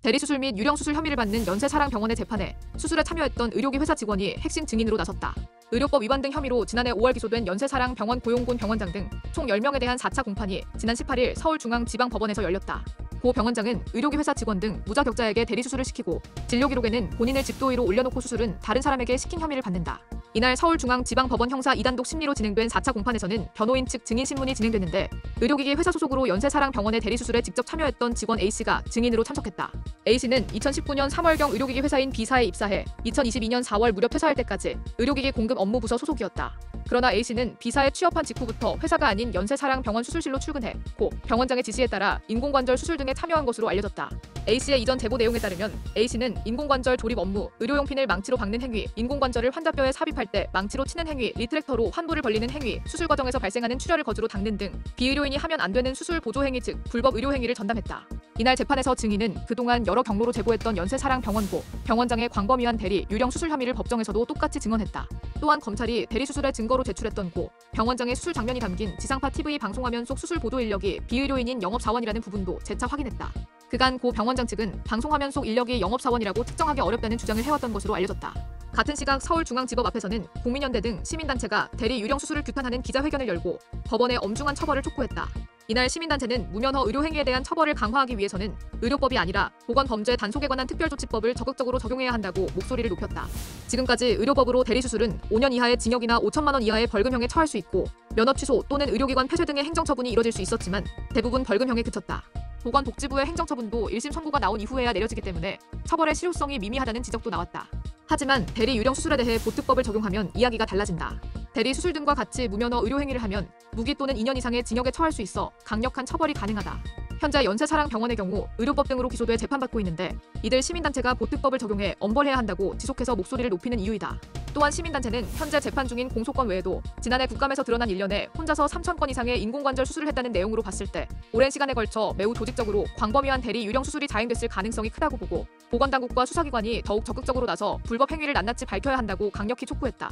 대리수술 및 유령수술 혐의를 받는 연세사랑병원의 재판에 수술에 참여했던 의료기 회사 직원이 핵심 증인으로 나섰다. 의료법 위반 등 혐의로 지난해 5월 기소된 연세사랑병원 고용군 병원장 등 총 10명에 대한 4차 공판이 지난 18일 서울중앙지방법원에서 열렸다. 고 병원장은 의료기 회사 직원 등 무자격자에게 대리수술을 시키고 진료기록에는 본인을 집도의로 올려놓고 수술은 다른 사람에게 시킨 혐의를 받는다. 이날 서울중앙지방법원 형사 2단독 심리로 진행된 4차 공판에서는 변호인 측 증인신문이 진행됐는데 의료기기 회사 소속으로 연세사랑병원의 대리수술에 직접 참여했던 직원 A씨가 증인으로 참석했다. A씨는 2019년 3월경 의료기기 회사인 B사에 입사해 2022년 4월 무렵 퇴사할 때까지 의료기기 공급 업무 부서 소속이었다. 그러나 A씨는 B사에 취업한 직후부터 회사가 아닌 연세사랑병원 수술실로 출근해 고 병원장의 지시에 따라 인공관절 수술 등에 참여한 것으로 알려졌다. A씨의 이전 제보 내용에 따르면 A씨는 인공관절 조립 업무, 의료용핀을 망치로 박는 행위, 인공관절을 환자뼈에 삽입할 때 망치로 치는 행위, 리트랙터로 환부를 벌리는 행위, 수술 과정에서 발생하는 출혈을 거즈로 닦는 등 비의료인이 하면 안 되는 수술 보조 행위 즉 불법 의료 행위를 전담했다. 이날 재판에서 증인은 그동안 여러 경로로 제보했던 연세사랑병원고 병원장의 광범위한 대리, 유령 수술 혐의를 법정에서도 똑같이 증언했다. 또한 검찰이 대리 수술의 증거로 제출했던 고 병원장의 수술 장면이 담긴 지상파 TV 방송화면 속 수술 보도 인력이 비의료인인 영업사원이라는 부분도 재차 확인했다. 그간 고 병원장 측은 방송화면 속 인력이 영업사원이라고 특정하기 어렵다는 주장을 해왔던 것으로 알려졌다. 같은 시각 서울중앙지법 앞에서는 국민연대 등 시민단체가 대리 유령 수술을 규탄하는 기자회견을 열고 법원에 엄중한 처벌을 촉구했다. 이날 시민단체는 무면허 의료행위에 대한 처벌을 강화하기 위해서는 의료법이 아니라 보건범죄 단속에 관한 특별조치법을 적극적으로 적용해야 한다고 목소리를 높였다. 지금까지 의료법으로 대리수술은 5년 이하의 징역이나 5천만 원 이하의 벌금형에 처할 수 있고 면허 취소 또는 의료기관 폐쇄 등의 행정처분이 이뤄질 수 있었지만 대부분 벌금형에 그쳤다. 보건복지부의 행정처분도 1심 선고가 나온 이후에야 내려지기 때문에 처벌의 실효성이 미미하다는 지적도 나왔다. 하지만 대리 유령 수술에 대해 보특법을 적용하면 이야기가 달라진다. 대리 수술 등과 같이 무면허 의료행위를 하면 무기 또는 2년 이상의 징역에 처할 수 있어 강력한 처벌이 가능하다. 현재 연세사랑병원의 경우 의료법 등으로 기소돼 재판받고 있는데 이들 시민단체가 보특법을 적용해 엄벌해야 한다고 지속해서 목소리를 높이는 이유이다. 또한 시민단체는 현재 재판 중인 공소권 외에도 지난해 국감에서 드러난 일련에 혼자서 3,000건 이상의 인공관절 수술을 했다는 내용으로 봤을 때 오랜 시간에 걸쳐 매우 조직적으로 광범위한 대리 유령 수술이 자행됐을 가능성이 크다고 보고 보건당국과 수사기관이 더욱 적극적으로 나서 불법 행위를 낱낱이 밝혀야 한다고 강력히 촉구했다.